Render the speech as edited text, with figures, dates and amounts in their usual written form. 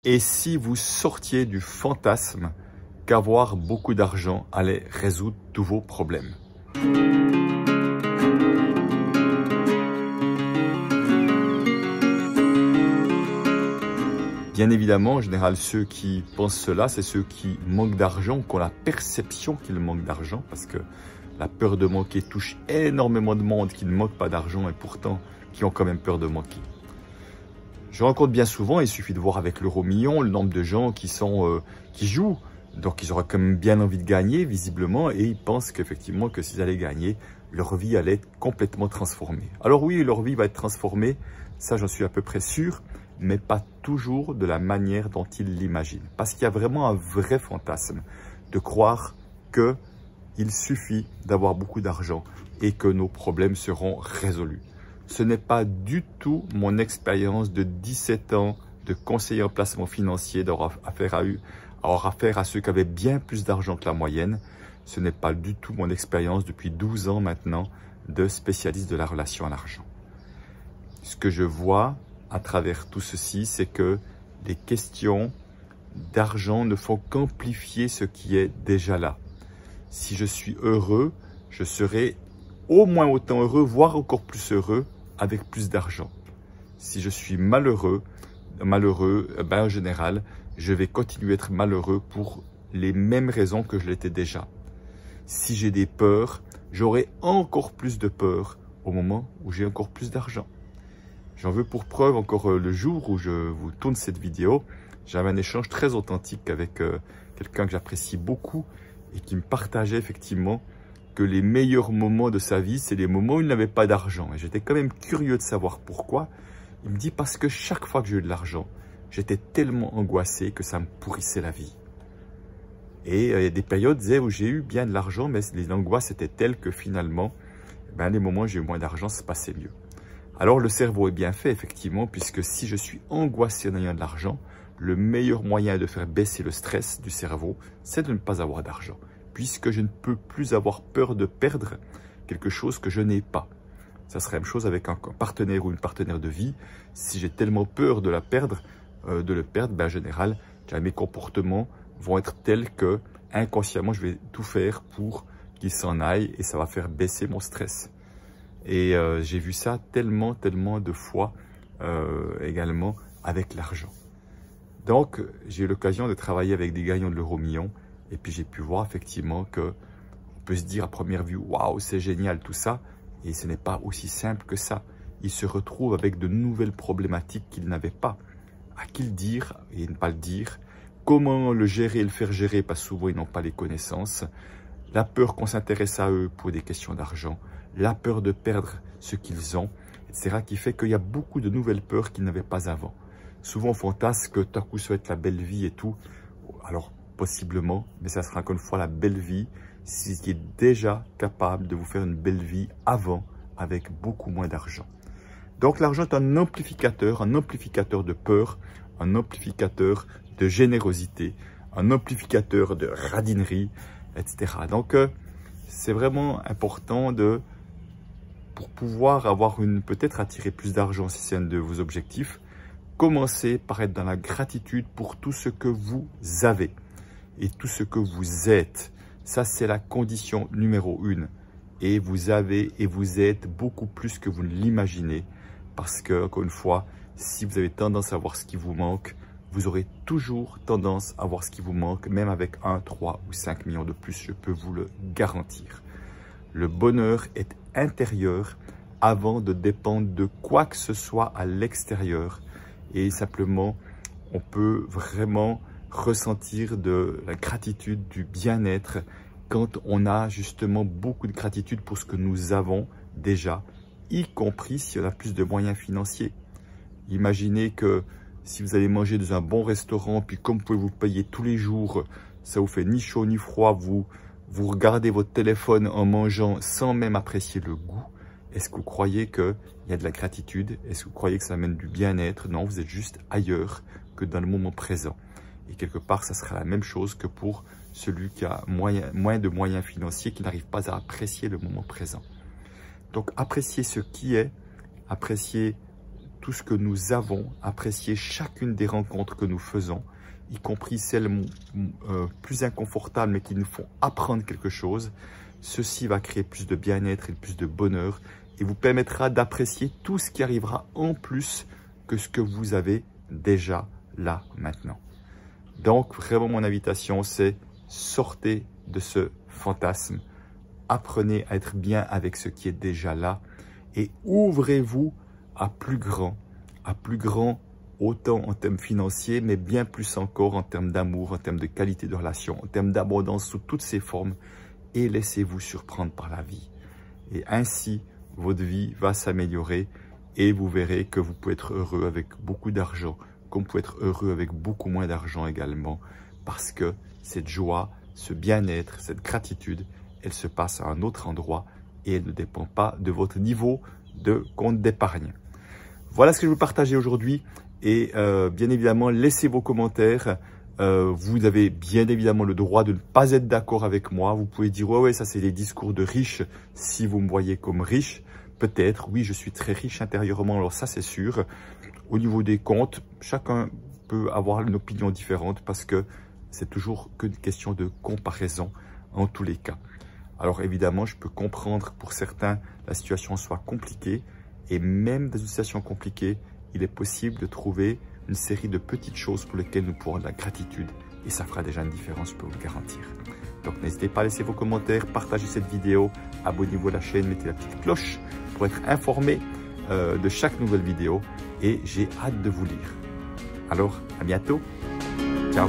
Et si vous sortiez du fantasme qu'avoir beaucoup d'argent allait résoudre tous vos problèmes? Bien évidemment, en général, ceux qui pensent cela, c'est ceux qui manquent d'argent, qui ont la perception qu'ils manquent d'argent, parce que la peur de manquer touche énormément de monde qui ne manque pas d'argent et pourtant qui ont quand même peur de manquer. Je rencontre bien souvent, il suffit de voir avec l'euro-million, le nombre de gens qui jouent. Donc ils auraient quand même bien envie de gagner, visiblement, et ils pensent qu'effectivement, que s'ils allaient gagner, leur vie allait être complètement transformée. Alors oui, leur vie va être transformée, ça j'en suis à peu près sûr, mais pas toujours de la manière dont ils l'imaginent. Parce qu'il y a vraiment un vrai fantasme de croire qu'il suffit d'avoir beaucoup d'argent et que nos problèmes seront résolus. Ce n'est pas du tout mon expérience de 17 ans de conseiller en placement financier, d'avoir affaire à ceux qui avaient bien plus d'argent que la moyenne. Ce n'est pas du tout mon expérience depuis 12 ans maintenant de spécialiste de la relation à l'argent. Ce que je vois à travers tout ceci, c'est que les questions d'argent ne font qu'amplifier ce qui est déjà là. Si je suis heureux, je serai au moins autant heureux, voire encore plus heureux avec plus d'argent. Si je suis malheureux, en général, je vais continuer à être malheureux pour les mêmes raisons que je l'étais déjà. Si j'ai des peurs, j'aurai encore plus de peur au moment où j'ai encore plus d'argent. J'en veux pour preuve encore le jour où je vous tourne cette vidéo. J'avais un échange très authentique avec quelqu'un que j'apprécie beaucoup et qui me partageait effectivement que les meilleurs moments de sa vie, c'est les moments où il n'avait pas d'argent. Et j'étais quand même curieux de savoir pourquoi. Il me dit parce que chaque fois que j'ai eu de l'argent, j'étais tellement angoissé que ça me pourrissait la vie. Et il y a des périodes où j'ai eu bien de l'argent, mais les angoisses étaient telles que finalement, les moments où j'ai eu moins d'argent, ça se passait mieux. Alors le cerveau est bien fait, effectivement, puisque si je suis angoissé en ayant de l'argent, le meilleur moyen de faire baisser le stress du cerveau, c'est de ne pas avoir d'argent, puisque je ne peux plus avoir peur de perdre quelque chose que je n'ai pas. Ça serait la même chose avec un partenaire ou une partenaire de vie. Si j'ai tellement peur de le perdre, en général, mes comportements vont être tels que inconsciemment, je vais tout faire pour qu'il s'en aille et ça va faire baisser mon stress. Et j'ai vu ça tellement de fois également avec l'argent. Donc, j'ai eu l'occasion de travailler avec des gagnants de l'euro-million et puis j'ai pu voir effectivement qu'on peut se dire à première vue, waouh, c'est génial tout ça. Et ce n'est pas aussi simple que ça. Ils se retrouvent avec de nouvelles problématiques qu'ils n'avaient pas. À qui le dire et ne pas le dire? Comment le gérer et le faire gérer? Parce que souvent, ils n'ont pas les connaissances. La peur qu'on s'intéresse à eux pour des questions d'argent. La peur de perdre ce qu'ils ont, etc. qui fait qu'il y a beaucoup de nouvelles peurs qu'ils n'avaient pas avant. Souvent, on fantasme que tout à coup, ça va être la belle vie et tout. Alors, possiblement, mais ça sera encore une fois la belle vie si vous êtes déjà capable de vous faire une belle vie avant avec beaucoup moins d'argent. Donc l'argent est un amplificateur de peur, un amplificateur de générosité, un amplificateur de radinerie, etc. Donc c'est vraiment important pour pouvoir avoir peut-être attirer plus d'argent si c'est un de vos objectifs, commencez par être dans la gratitude pour tout ce que vous avez et tout ce que vous êtes. Ça, c'est la condition numéro 1. Et vous avez et vous êtes beaucoup plus que vous ne l'imaginez. Parce que, encore une fois, si vous avez tendance à voir ce qui vous manque, vous aurez toujours tendance à voir ce qui vous manque, même avec 1, 3 ou 5 millions de plus, je peux vous le garantir. Le bonheur est intérieur avant de dépendre de quoi que ce soit à l'extérieur. Et simplement, on peut vraiment ressentir de la gratitude, du bien-être quand on a justement beaucoup de gratitude pour ce que nous avons déjà, y compris si on a plus de moyens financiers. Imaginez que si vous allez manger dans un bon restaurant, puis comme vous pouvez vous payer tous les jours, ça vous fait ni chaud ni froid, vous regardez votre téléphone en mangeant sans même apprécier le goût. Est-ce que vous croyez qu'il y a de la gratitude? Est-ce que vous croyez que ça amène du bien-être? Non, vous êtes juste ailleurs que dans le moment présent. Et quelque part, ça sera la même chose que pour celui qui a moins de moyens financiers, qui n'arrive pas à apprécier le moment présent. Donc, appréciez ce qui est, appréciez tout ce que nous avons, apprécier chacune des rencontres que nous faisons, y compris celles plus inconfortables mais qui nous font apprendre quelque chose. Ceci va créer plus de bien-être et plus de bonheur et vous permettra d'apprécier tout ce qui arrivera en plus que ce que vous avez déjà là maintenant. Donc vraiment mon invitation c'est sortez de ce fantasme, apprenez à être bien avec ce qui est déjà là et ouvrez-vous à plus grand autant en termes financiers, mais bien plus encore en termes d'amour, en termes de qualité de relation, en termes d'abondance sous toutes ses formes, et laissez-vous surprendre par la vie. Et ainsi, votre vie va s'améliorer et vous verrez que vous pouvez être heureux avec beaucoup d'argent, comme vous pouvez être heureux avec beaucoup moins d'argent également, parce que cette joie, ce bien-être, cette gratitude, elle se passe à un autre endroit et elle ne dépend pas de votre niveau de compte d'épargne. Voilà ce que je veux partager aujourd'hui et bien évidemment, laissez vos commentaires. Vous avez bien évidemment le droit de ne pas être d'accord avec moi. Vous pouvez dire ouais, ça c'est des discours de riches si vous me voyez comme riche. Peut-être, oui, je suis très riche intérieurement, alors ça c'est sûr. Au niveau des comptes, chacun peut avoir une opinion différente parce que c'est toujours qu'une question de comparaison en tous les cas. Alors évidemment, je peux comprendre que pour certains, la situation soit compliquée. Et même dans une situation compliquée, il est possible de trouver une série de petites choses pour lesquelles nous pourrons de la gratitude. Et ça fera déjà une différence, je peux vous le garantir. Donc n'hésitez pas à laisser vos commentaires, partagez cette vidéo, abonnez-vous à la chaîne, mettez la petite cloche pour être informé de chaque nouvelle vidéo. Et j'ai hâte de vous lire. Alors, à bientôt. Ciao.